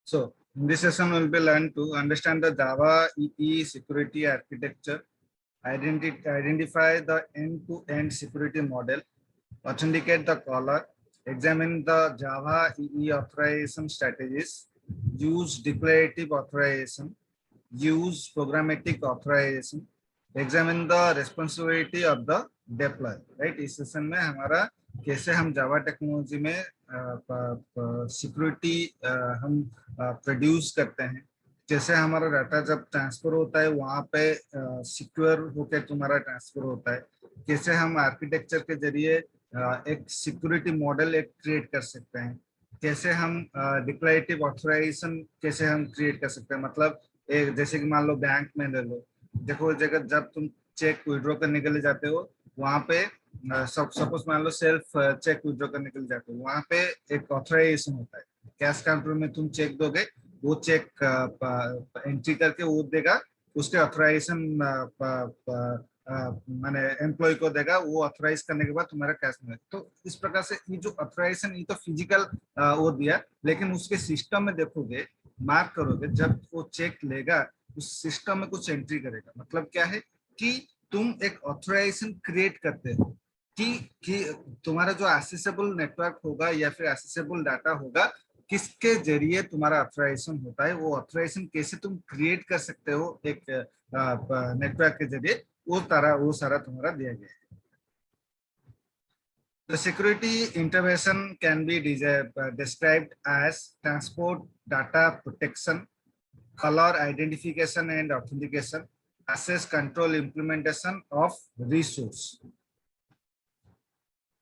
So in this session, we'll be learn to understand the Java EE security architecture, identify the end-to-end security model, authenticate the caller, examine the Java EE authorization strategies, use declarative authorization, use programmatic authorization, examine the responsibility of the deployer. Right? इस session में हमारा कैसे हम जावा technology में security हम produce करते हैं, जैसे हमारा डाटा जब ट्रांसफर होता है वहाँ पे सिक्योर होकर तुम्हारा ट्रांसफर होता है, कैसे हम आर्किटेक्चर के जरिए एक सिक्योरिटी मॉडल एक क्रिएट कर सकते हैं, कैसे हम डिक्लेरेटिव ऑथराइजेशन कैसे हम क्रिएट कर सकते हैं। मतलब एक जैसे कि मान लो बैंक में ले लो, देखो जगह जब तुम चेक विड्रॉ करने के लिए जाते हो वहाँ पे सपोज मान लो सेल्फ चेक विड्रॉ करने के लिए जाते हो, वहाँ पे एक ऑथराइजेशन होता है। कैश काउंटर में तुम चेक दोगे, वो चेक एंट्री करके वो देगा, उसके ऑथराइजेशन माने एम्प्लॉय को देगा, वो ऑथराइज करने के बाद तुम्हारा कैश मिलेगा। तो इस प्रकार से ये जो ऑथराइजेशन ये तो फिजिकल वो दिया, लेकिन उसके सिस्टम में देखोगे, मार्क करोगे, जब वो चेक लेगा उस सिस्टम में कुछ एंट्री करेगा। मतलब क्या है कि तुम एक ऑथराइजेशन क्रिएट करते हो कि तुम्हारा जो एक्सेसिबल नेटवर्क होगा या फिर एक्सेसिबल डाटा होगा, किसके जरिए तुम्हारा ऑथराइजेशन होता है, वो ऑथराइजेशन कैसे तुम क्रिएट कर सकते हो एक नेटवर्क के जरिए, वो सारा तुम्हारा दिया गया है। The security intervention can be described as transport, data protection, color identification and authentication, access control, implementation of resource.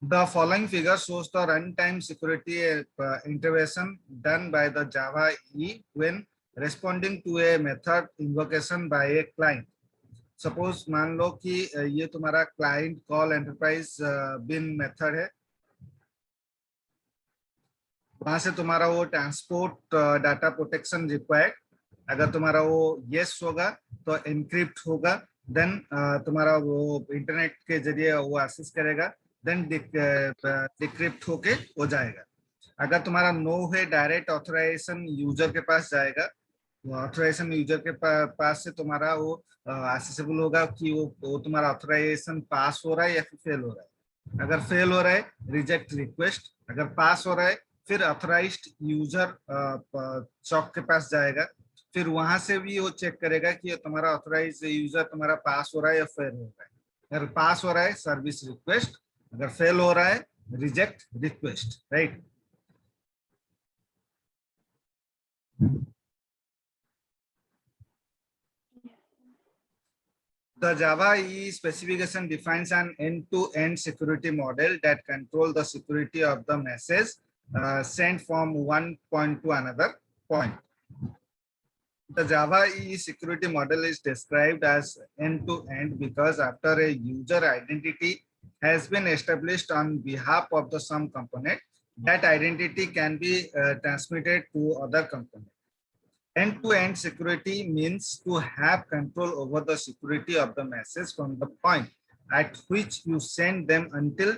The following figure shows the runtime security intervention done by the Java EE when responding to a method invocation by a client. Suppose मान लो कि ये तुम्हारा client call enterprise बिन method है, वहां से तुम्हारा वो transport data protection required, अगर तुम्हारा वो यस होगा तो एनक्रिप्ट होगा, देन तुम्हारा वो इंटरनेट के जरिए वो एक्सेस करेगा, देन डिक्रिप्ट होके हो जाएगा। अगर तुम्हारा नो है, डायरेक्ट ऑथराइजेशन यूजर के पास जाएगा, ऑथराइजेशन यूजर के पास से तुम्हारा वो एक्सेसिबल होगा कि वो तुम्हारा ऑथराइजेशन पास हो रहा है या फिर फेल हो रहा है। अगर फेल हो रहा है रिजेक्ट रिक्वेस्ट, अगर पास हो रहा है फिर ऑथराइज्ड यूजर चौक के पास जाएगा, फिर वहां से भी वो चेक करेगा कि तुम्हारा ऑथराइज यूजर तुम्हारा पास हो रहा है या फेल हो रहा है। अगर पास हो रहा है सर्विस रिक्वेस्ट, अगर फेल हो रहा है reject request. Right, the Java EE specification defines an end-to-end security model that controls the security of the message sent from one point to another point. The Java EE security model is described as end-to-end because after a user identity has been established on behalf of the some component, that identity can be transmitted to other component. End-to-end security means to have control over the security of the message from the point at which you send them until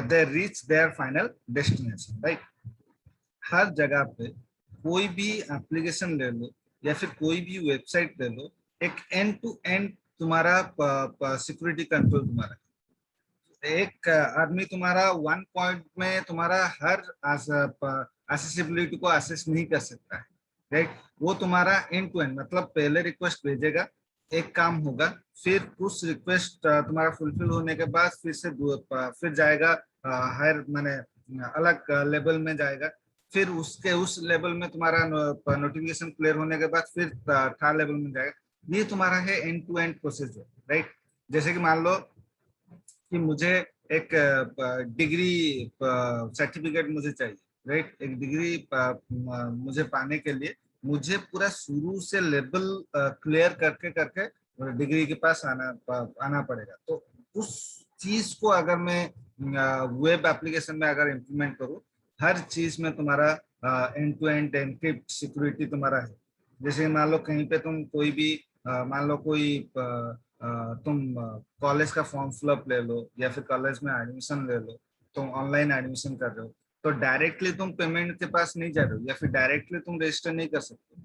they reach their final destination. Right? हर जगह पे कोई भी application ले लो या फिर कोई भी website ले लो, एक एंड टू एंड तुम्हारा सिक्योरिटी कंट्रोल तुम्हारा, एक आदमी तुम्हारा वन पॉइंट में तुम्हारा हर एक्सेसिबिलिटी को एक्सेस नहीं कर सकता है। राइट, वो तुम्हारा एंड टू एंड, मतलब पहले रिक्वेस्ट भेजेगा, एक काम होगा, फिर उस रिक्वेस्ट तुम्हारा फुलफिल होने के बाद फिर जाएगा हायर माने अलग लेवल में जाएगा, फिर उसके उस लेवल में तुम्हारा नोटिफिकेशन क्लियर होने के बाद फिर थर्ड लेवल में जाएगा। ये तुम्हारा है एंड टू एंड प्रोसेस है। राइट, जैसे कि मान लो कि मुझे एक डिग्री सर्टिफिकेट मुझे चाहिए। राइट, एक डिग्री मुझे पाने के लिए मुझे पूरा शुरू से लेवल क्लियर करके करके डिग्री के पास आना पड़ेगा। तो उस चीज को अगर मैं वेब एप्लीकेशन में अगर इम्प्लीमेंट करूँ, हर चीज में तुम्हारा end to end encrypt security तुम्हारा है। जैसे मान लो कहीं पे तुम कोई भी मान लो कोई तुम कॉलेज का फॉर्म फिलअप ले लो या फिर कॉलेज में एडमिशन ले लो, तुम ऑनलाइन एडमिशन कर रहे हो, तो डायरेक्टली तुम पेमेंट के पास नहीं जा रहे हो या फिर डायरेक्टली तुम रजिस्टर नहीं कर सकते।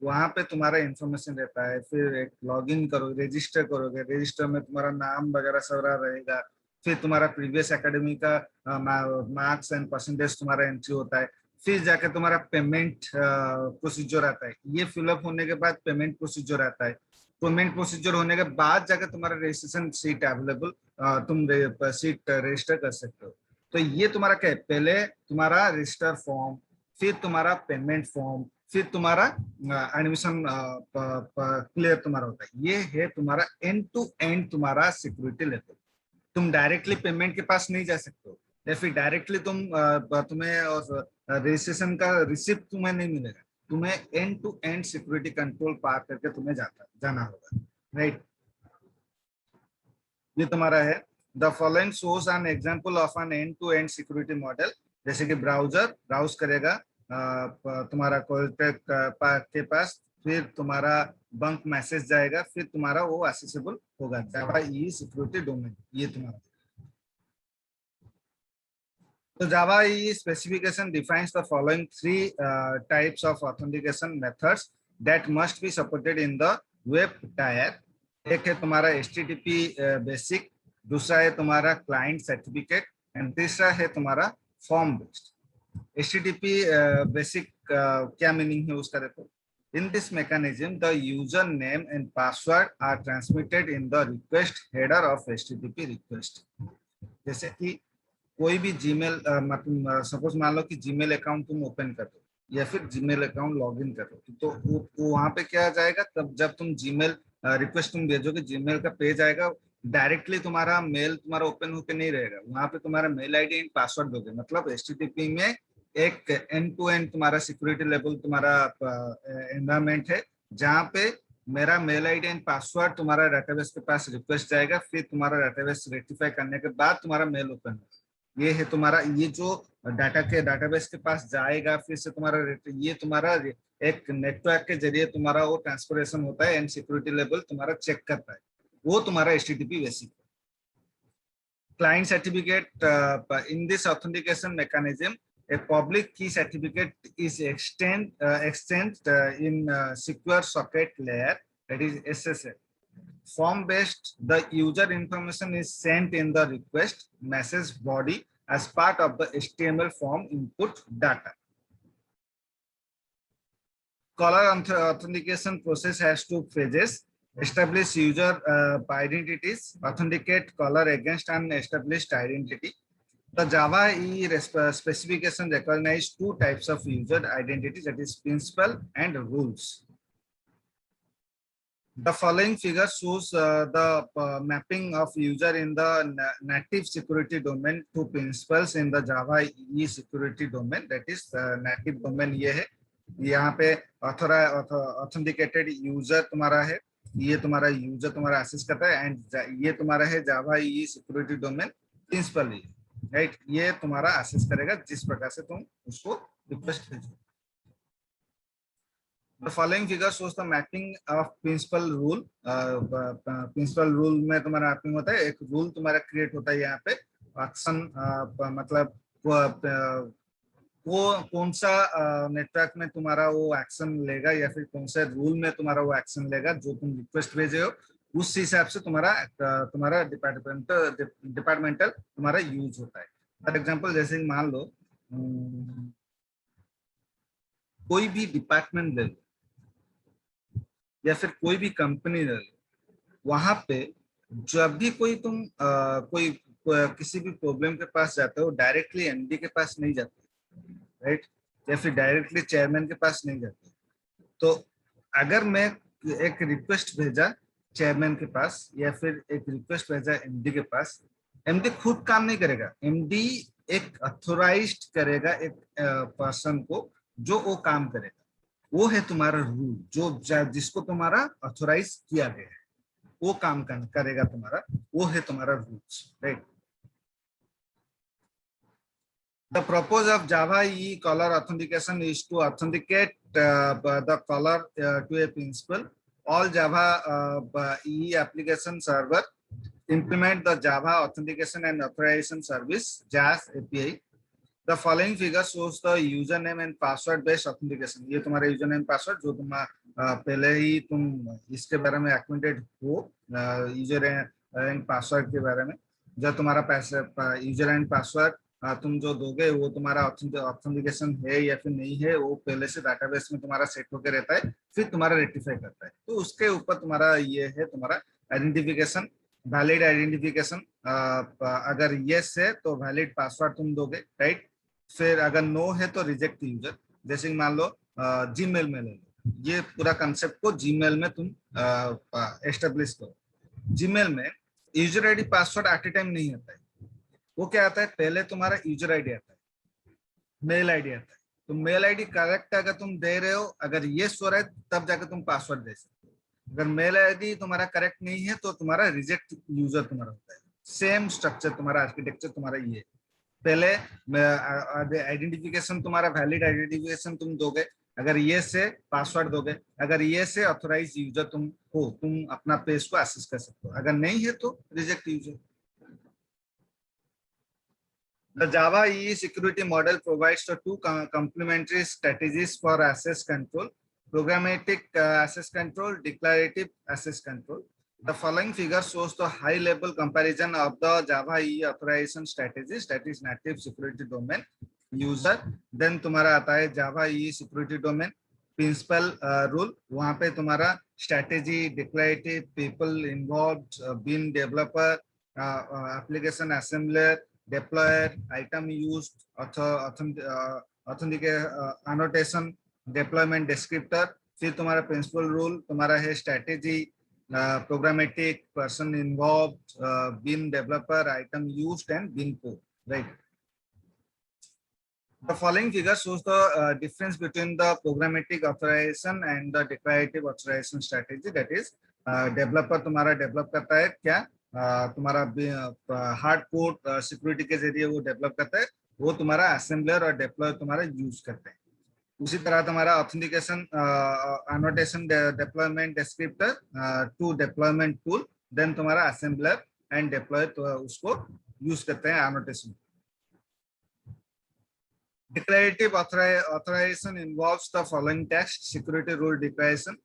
वहां पे तुम्हारा इंफॉर्मेशन रहता है, फिर एक लॉगिन करोगे, रजिस्टर करोगे, रजिस्टर में तुम्हारा नाम वगैरह सब रहेगा, फिर तुम्हारा प्रीवियस एकेडमी का मार्क्स एंड परसेंटेज तुम्हारा एंट्री होता है, फिर जाके तुम्हारा पेमेंट प्रोसीजर आता है, ये फिलअप होने के बाद पेमेंट प्रोसीजर आता है, पेमेंट प्रोसीजर होने के बाद जाके तुम्हारा रजिस्ट्रेशन सीट अवेलेबल, तुम सीट रजिस्टर कर सकते हो। तो ये तुम्हारा क्या है, पहले तुम्हारा रजिस्टर फॉर्म, फिर तुम्हारा पेमेंट फॉर्म, फिर तुम्हारा एडमिशन क्लियर तुम्हारा होता है। ये है तुम्हारा एंड टू एंड तुम्हारा सिक्योरिटी लेवल। तुम डायरेक्टली पेमेंट के पास नहीं जा सकते हो या फिर डायरेक्टली तुम्हें रजिस्ट्रेशन का रिसिप्ट तुम्हें नहीं मिलेगा, तुम्हें end to end security control पार करके तुम्हें जाना होगा, राइट। ये तुम्हारा है। The following shows an example of an end to end security model. जैसे कि ब्राउजर ब्राउज करेगा तुम्हारा के पास, फिर तुम्हारा बंक मैसेज जाएगा, फिर तुम्हारा वो एक्सेसिबल होगा, जावा ई सिक्योरिटी डोमेन। ये तुम्हारा। तो Java EE specification defines the following three types of authentication methods that must be supported in the web tier. एक है तुम्हारा HTTP बेसिक, दूसरा है तुम्हारा क्लाइंट सर्टिफिकेट एंड तीसरा है तुम्हारा फॉर्म बेस्ड। HTTP बेसिक क्या मीनिंग है उसका देखो। In this mechanism, the username and password are transmitted in the request header of HTTP request. जैसे कि कोई भी जीमेल, मतलब सपोज मान लो कि जीमेल अकाउंट तुम ओपन कर रहे हो या फिर जीमेल अकाउंट लॉगिन कर रहे हो, तो वो वहां पे क्या जाएगा, तब जब तुम जीमेल रिक्वेस्ट तुम भेजोगे, जीमेल का पेज आएगा, डायरेक्टली तुम्हारा मेल तुम्हारा ओपन होकर नहीं रहेगा, वहां पे तुम्हारा मेल आईडी एंड पासवर्ड दोगे। मतलब HTTP में एक एंड टू एंड तुम्हारा सिक्योरिटी लेवल तुम्हारा एनवायरमेंट है, जहाँ पे मेरा मेल आईडी एंड पासवर्ड तुम्हारा डेटाबेस के पास रिक्वेस्ट जाएगा, फिर तुम्हारा डेटाबेस रेक्टिफाई करने के बाद तुम्हारा मेल ओपन होगा। ये है तुम्हारा, ये जो डाटा के डेटाबेस के पास जाएगा, फिर से तुम्हारा ये तुम्हारा एक नेटवर्क के जरिए तुम्हारा वो ट्रांसफरेशन होता है एंड सिक्योरिटी लेवल तुम्हारा चेक करता है, वो तुम्हारा HTTP basic. Client certificate, in this authentication mechanism a public key certificate is exchanged in secure socket layer, that is SSL. Form based, the user information is sent in the request message body as part of the HTML form input data. Caller authentication process has two phases: establish user identities, authenticate caller against an established identity. The Java EE specification recognizes two types of user identities, that is principal and rules. The following figure shows the mapping of user in the native security domain to principals in the Java EE security domain, that is native domain ये है। यहाँ पे authenticated user तुम्हारा है, ये तुम्हारा user तुम्हारा access करता है, एंड ये तुम्हारा है Java EE security domain principal है, राइट। ये तुम्हारा एक्सेस करेगा जिस प्रकार से तुम उसको रिक्वेस्ट भेजो। The following figure shows the mapping of principal rule. Principal rule में तुम्हारा मैपिंग होता है, एक रूल तुम्हारा क्रिएट होता है यहाँ पे, एक्शन मतलब वो कौन सा नेटवर्क में तुम्हारा वो एक्शन लेगा या फिर कौन सा रूल में तुम्हारा वो एक्शन लेगा जो तुम रिक्वेस्ट भेजे हो, उस हिसाब से तुम्हारा डिपार्टमेंटल तुम्हारा यूज होता है। फॉर एग्जांपल जैसे मान लो कोई भी डिपार्टमेंट ले लो या फिर कोई भी कंपनी ले लो, वहां पे जब भी कोई तुम किसी भी प्रॉब्लम के पास जाते हो, डायरेक्टली MD के पास नहीं जाते, राइट, या फिर डायरेक्टली चेयरमैन के पास नहीं जाते। तो अगर मैं एक रिक्वेस्ट भेजा चेयरमैन के पास या फिर एक रिक्वेस्ट भेजा MD के पास, MD खुद काम नहीं करेगा, MD एक अथोराइज्ड करेगा एक पर्सन को जो वो काम करेगा, वो है तुम्हारा रूल, जो जिसको तुम्हारा अथोराइज किया गया है वो काम करेगा तुम्हारा, वो है तुम्हारा rules, right. The purpose of Java EE caller authentication is to authenticate the caller to a principal. All Java EE application server implement the Java authentication and authorization service JAS API. The following figure shows the username and password based authentication. ये तुम्हारा user name password जो तुम पहले ही तुम इसके बारे में acquainted हो, यूजर एंड पासवर्ड के बारे में। जो तुम्हारा यूजर एंड पासवर्ड तुम जो दोगे वो तुम्हारा ऑथेंटिकेशन है या फिर नहीं है, वो पहले से डाटाबेस में तुम्हारा सेट होकर रहता है, फिर तुम्हारा रेक्टिफाई करता है। तो उसके ऊपर तुम्हारा ये है तुम्हारा आइडेंटिफिकेशन, वैलिड आइडेंटिफिकेशन। अगर यस है तो वैलिड पासवर्ड तुम दोगे, राइट। फिर अगर नो है तो रिजेक्ट यूजर। जैसे कि मान लो जीमेल में ले लो, ये पूरा कंसेप्ट को जीमेल में तुम एस्टेब्लिश करो। जीमेल में user ID password at a time नहीं आता है। वो क्या आता है, पहले तुम्हारा यूजर आईडी आता है, मेल आईडी आता है। तो मेल आईडी करेक्ट अगर तुम दे रहे हो, अगर यस हो रहा है तब जाकर तुम पासवर्ड दे सकते हो। अगर मेल आईडी तुम्हारा करेक्ट नहीं है तो तुम्हारा रिजेक्ट यूजर तुम्हारा होता है। सेम स्ट्रक्चर तुम्हारा, आर्किटेक्चर तुम्हारा ये। पहले आइडेंटिफिकेशन तुम्हारा वैलिड आइडेंटिफिकेशन तुम दोगे, अगर ये से पासवर्ड दोगे, अगर ये से ऑथराइज यूजर तुम हो, तुम अपना पेज को एक्सेस कर सकते हो। अगर नहीं है तो reject user. The Java EE security model provides the two complementary strategies for access control: programmatic access control, declarative access control. The following figure shows the high-level comparison of the Java EE authorization strategies, that is native security domain, user. Then तुम्हारा आता है Java EE security domain, principal rule. वहाँ पे तुम्हारा strategy, declarative, people involved, bean developer, application assembler, deployer, item used, authentic annotation, deployment descriptor. फिर तुम्हारा principal rule तुम्हारा है strategy, programmatic, person involved, bean developer, item used, and bean code, right? The following figure shows the difference between the programmatic authorization and the declarative authorization strategy. That is, developer तुम्हारा develop करता है क्या, तुम्हारा hard code security के जरिए वो develop करता है, वो तुम्हारा असेंबलर और डिप्लॉयर तुम्हारा यूज करते हैं। उसी तरह तुम्हारा authentication, annotation, deployment descriptor to deployment tool, then तुम्हारा असेंबलर एंड डिप्लॉयर तो उसको यूज करते हैं annotation. Declarative authorization involves the following text: security rule declaration,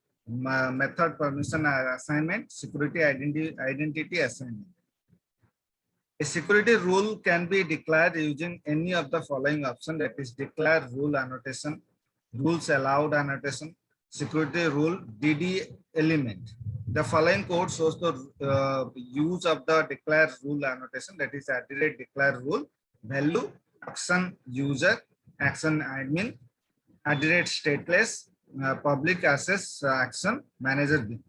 method permission assignment, security identity assignment. A security rule can be declared using any of the following options, that is declare rule annotation, rules allowed annotation, security rule DD element. The following code shows the use of the declare rule annotation, that is @declare rule, value, action user, action admin, @stateless, public access action manager bin.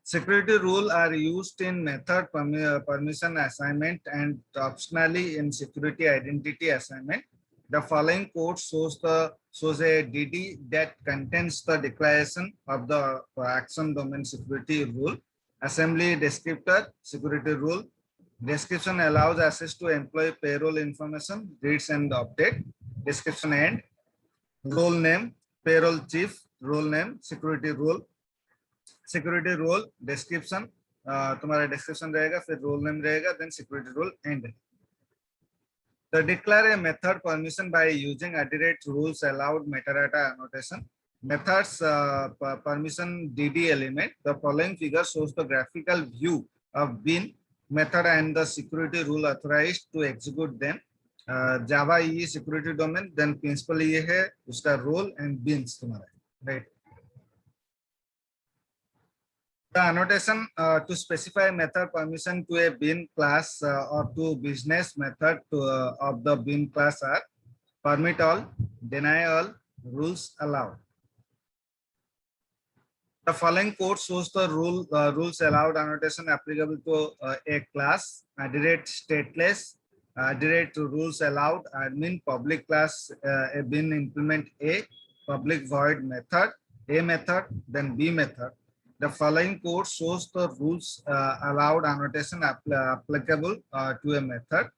Security rules are used in method permission assignment and optionally in security identity assignment. The following code shows a DD that contains the declaration of the action domain security rule. Assembly descriptor security rule. Description allows access to employee payroll information, reads and update. Description and role name, payroll chief, role name, security rule. Security role description, तुम्हारा description रहेगा, फिर role name रहेगा, then security role and. तो declare a method permission by using @rules allowed metadata annotation. Methods permission DD element. The following figure shows the graphical view of bean method and the security rule authorized to execute them. Java EE security domain, then principal ये है उसका role and beans तुम्हारा, right? The annotation to specify method permission to a bean class or to business method of the bean class are permit all, deny all, rules allowed. The following code shows the rules allowed annotation applicable to a class: @stateless, @rules allowed, admin, public class, a bean implement A, public void method, A method, then B method. The following code shows the rules allowed annotation applicable to a method.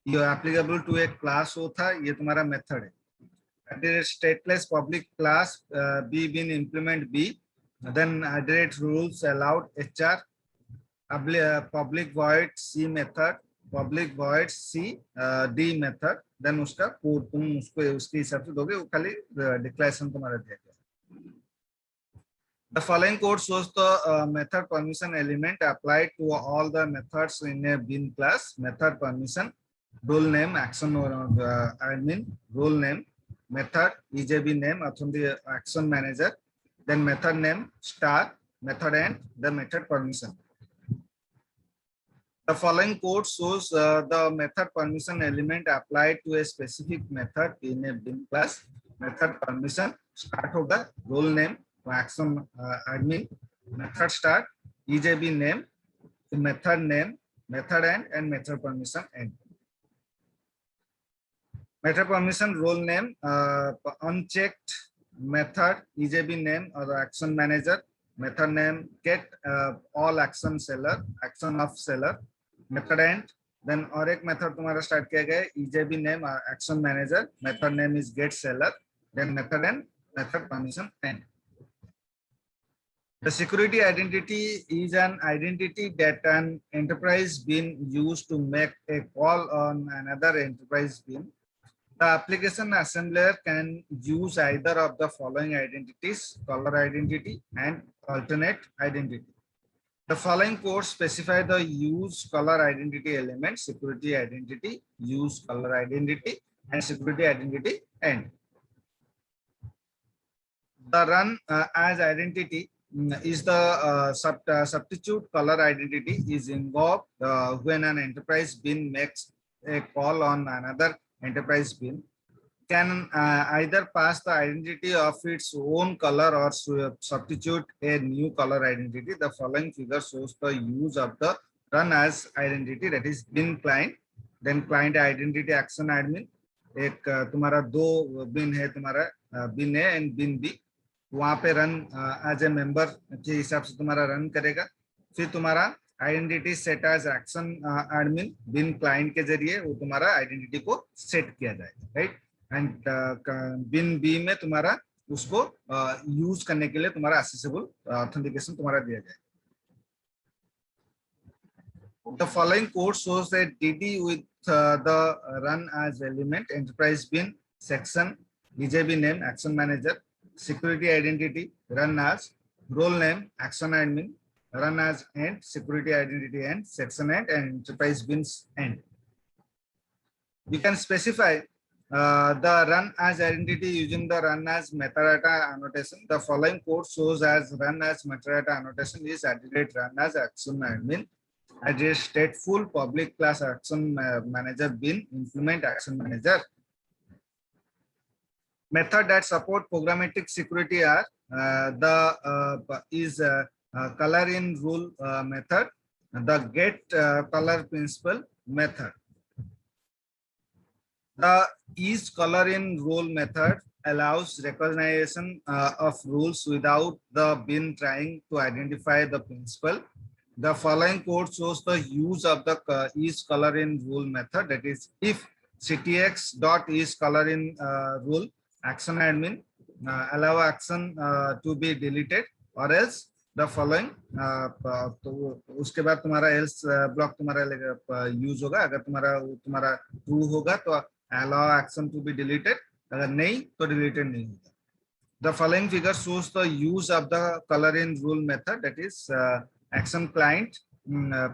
ये applicable to a class होता है, ये तुम्हारा method है. @stateless public class B bin implement B, then @rules allowed HR, public void C method, public void C D method, then उसका code तुम उसको उसके हिसाब से दोगे, वो खाली डिक्लेरेशन तुम्हारा दिया गया। The following code shows the method permission element applied to all the methods in a bin class. Method permission, role name, action or admin, role name, method, EJB name, from the action manager, then method name, star, method end, the method permission. The following code shows the method permission element applied to a specific method in a bin class. Method permission, start hoga, role name, action admin, method start, EJB name, the method name, method end, and method permission end. Method permission, role name, unchecked, method, EJB name or action manager, method name, get all action seller, action of seller, method end, then और एक method तुम्हारा start किया गया है, EJB name, action manager, method name is get seller, then method end, method permission end. The security identity is an identity that an enterprise bin used to make a call on another enterprise bin. The application assembler can use either of the following identities: caller identity and alternate identity. The following codes specify the use caller identity element, security identity, use caller identity, and security identity end. The run as identity is the substitute caller identity is involved when an enterprise bin makes a call on another enterprise bin, can either pass the identity of its own color or substitute a new color identity. The following figure shows the use of the run as identity, that is bin client, then client identity action admin. एक तुम्हारा दो bin है, तुम्हारा bin A and bin B, वहां पे run as a member के हिसाब से तुम्हारा रन करेगा। फिर तुम्हारा identity set as action admin bin client के जरिए वो तुम्हारा आइडेंटिटी को सेट किया जाएगा, राइट। एंड बिन बी में तुम्हारा उसको यूज करने के लिए तुम्हारा एक्सेसिबल ऑथेंटिकेशन तुम्हारा दिया जाएगा। The following code shows a DD with the run as element, enterprise bin, section, EJB name, action manager, security identity, run as, role name, action admin, run as end, security identity end, section end, and enterprise bins end. You can specify the run as identity using the run as metadata annotation. The following code shows as run as metadata annotation is @run as action admin, @stateful public class action manager bin, implement action manager. Method that support programmatic security are color in rule method, the get color principal method. The is color in rule method allows recognition of rules without the bin trying to identify the principal. The following code shows the use of the is color in rule method, that is if ctx dot is color in rule action admin allow action to be deleted or else the following तो उसके बाद तुम्हारा else block तुम्हारा use होगा। अगर तुम्हारा true होगा तो allow action to be deleted, अगर नहीं तो deleted नहीं होगा। The following figure shows the use of the color in rule method, that is action client,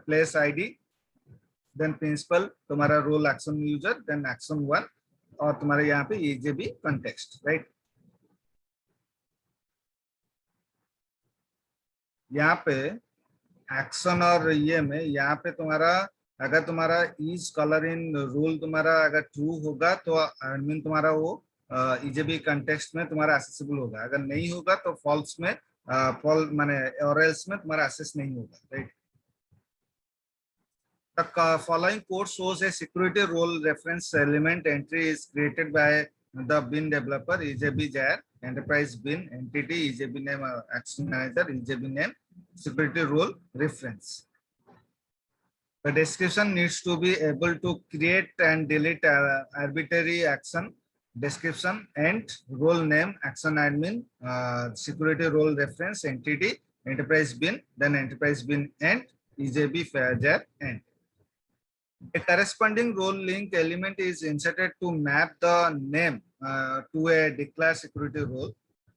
place ID, then principal तुम्हारा role action user, then action one, और तुम्हारे यहाँ पे EJB context, right? यहाँ पे एक्शन और ये में यहाँ पे तुम्हारा अगर तुम्हारा इज कलर इन रूल तुम्हारा अगर ट्रू होगा तो एडमिन तुम्हारा वो EJB कंटेक्स्ट में तुम्हारा एक्सेसिबल होगा, अगर नहीं होगा तो फॉल्स में माने और एल्स में तुम्हारा एक्सेस नहीं होगा, right. The following code shows a security role reference element entry is created by the bin developer, EJB jar, enterprise bin, entity, EJB name, action manager, EJB name, security role reference. The description needs to be able to create and delete arbitrary action, description, and role name, action admin, security role reference, entity, enterprise bin, then enterprise bin end, EJB jar end. A corresponding role link element is inserted to map the name to a declared security role.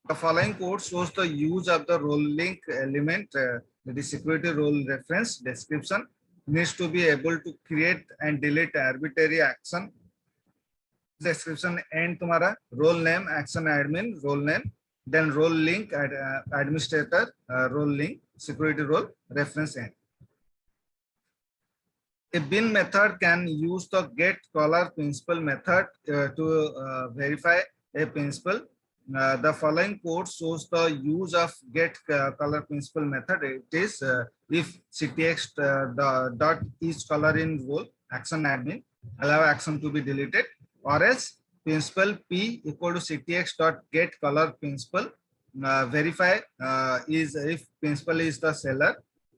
The following code shows the use of the role link element, that is security role reference description, needs to be able to create and delete arbitrary action description and तुम्हारा role name, action admin, role name, then role link, administrator, role link, security role reference end. A bin method can use the get color principal method to verify a principal. The following code shows the use of get color principal method. It is if ctx dot each color in role action admin allow action to be deleted, or else principal p equal to ctx dot get color principal verify is if principal is the seller.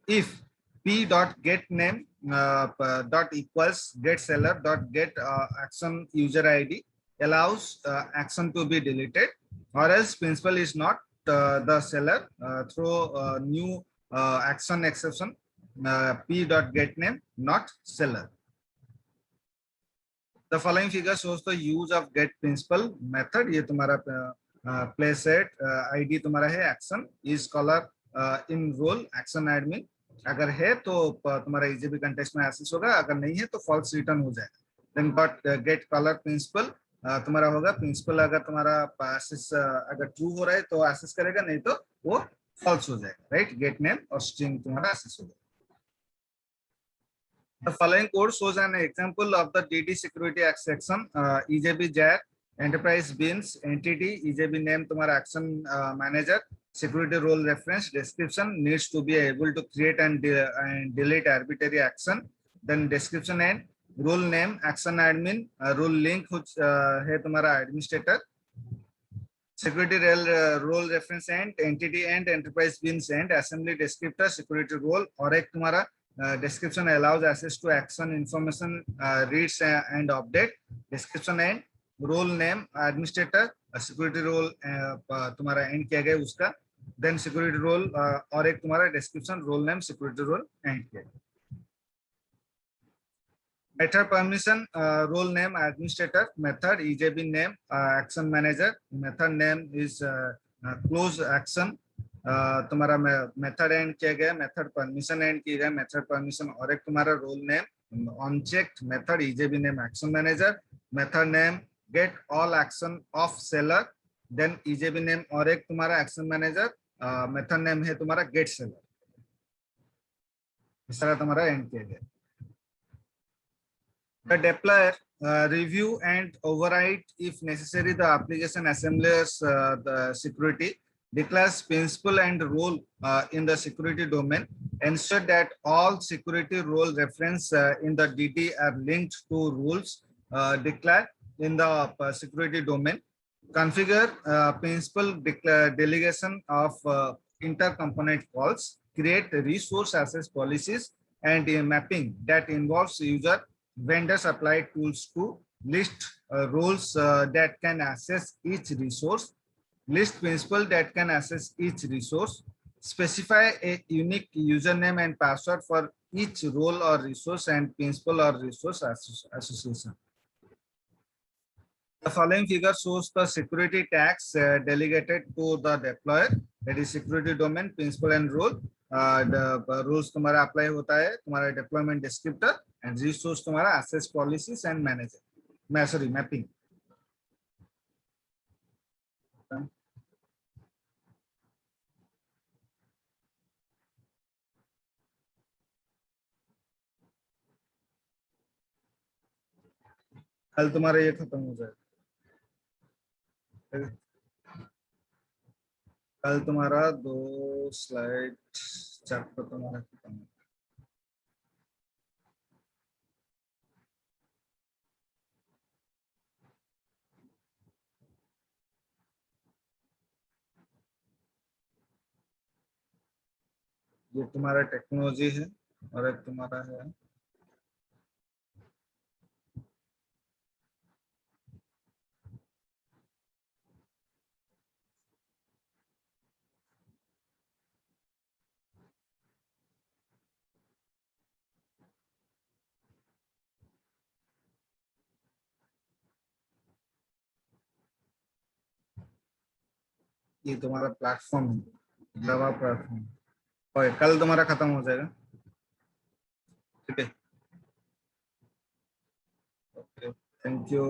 If p dot get name dot equals get seller dot get action user id allows action to be deleted, or else principal is not the seller, throw new action exception p dot get name not seller. The following figure shows the use of get principal method. ये तुम्हारा place set id तुम्हारा है action is color in role action admin. अगर है तो तुम्हारा EJB context में access होगा, अगर नहीं है तो फॉल्स रिटर्न हो जाएगा. Then but get colour principal तुम्हारा होगा प्रिंसिपल, अगर तुम्हारा एक्सेस अगर ट्रू हो रहा है तो एक्सेस करेगा, नहीं तो वो फॉल्स हो जाएगा. राइट, गेट नेम और स्ट्रिंग तुम्हारा एक्सेस हो जाएगा. The following code shows an example of the DD security section. EJB jar enterprise bins entity EJB name तुम्हारा action manager security role reference description needs to be able to create and delete arbitrary action. Then description and role name action admin role link which है तुम्हारा administrator security role reference and entity and enterprise bins and assembly descriptor security role और एक तुम्हारा description allows access to action information reads and update description and role name administrator security role तुम्हारा end किया गया उसका, then security role और एक तुम्हारा description role name security role end किया गया. Method permission role name administrator method EJB name action manager method name is close action तुम्हारा मेथड एंड किया गया, मेथड परमिशन एंड किया गया, मेथड परमिशन और एक तुम्हारा role name unchecked method EJB name action manager method name get all action of seller, then EJB name और एक तुम्हारा एक्शन मैनेजर मेथड नेम है तुम्हारा गेट सेलर. इस तरह तुम्हारा एंड किया गया. The deployer review and override if necessary the application assemblers the security, declares principal and role in the security domain, ensure that all security role reference in the DD are linked to rules declared in the security domain, configure principal delegation of intercomponent calls, create resource access policies and mapping that involves user vendor supplied tools to list roles that can access each resource, list principal that can access each resource, specify a unique username and password for each role or resource and principal or resource association. The following figure shows the security tags delegated to the deployer, that is security domain, principal and role. The rules तुम्हारा apply होता है तुम्हारा deployment descriptor and resource तुम्हारा access policies and manager, sorry mapping. कल तुम्हारा ये खत्म हो जाएगा, कल तुम्हारा 2 स्लाइड चैप्टर तुम्हारा खत्म हो. ये तुम्हारा टेक्नोलॉजी है और एक तुम्हारा है ये तुम्हारा प्लेटफॉर्म है, जावा प्लेटफॉर्म। और कल तुम्हारा खत्म हो जाएगा, ठीक है। Okay, thank you.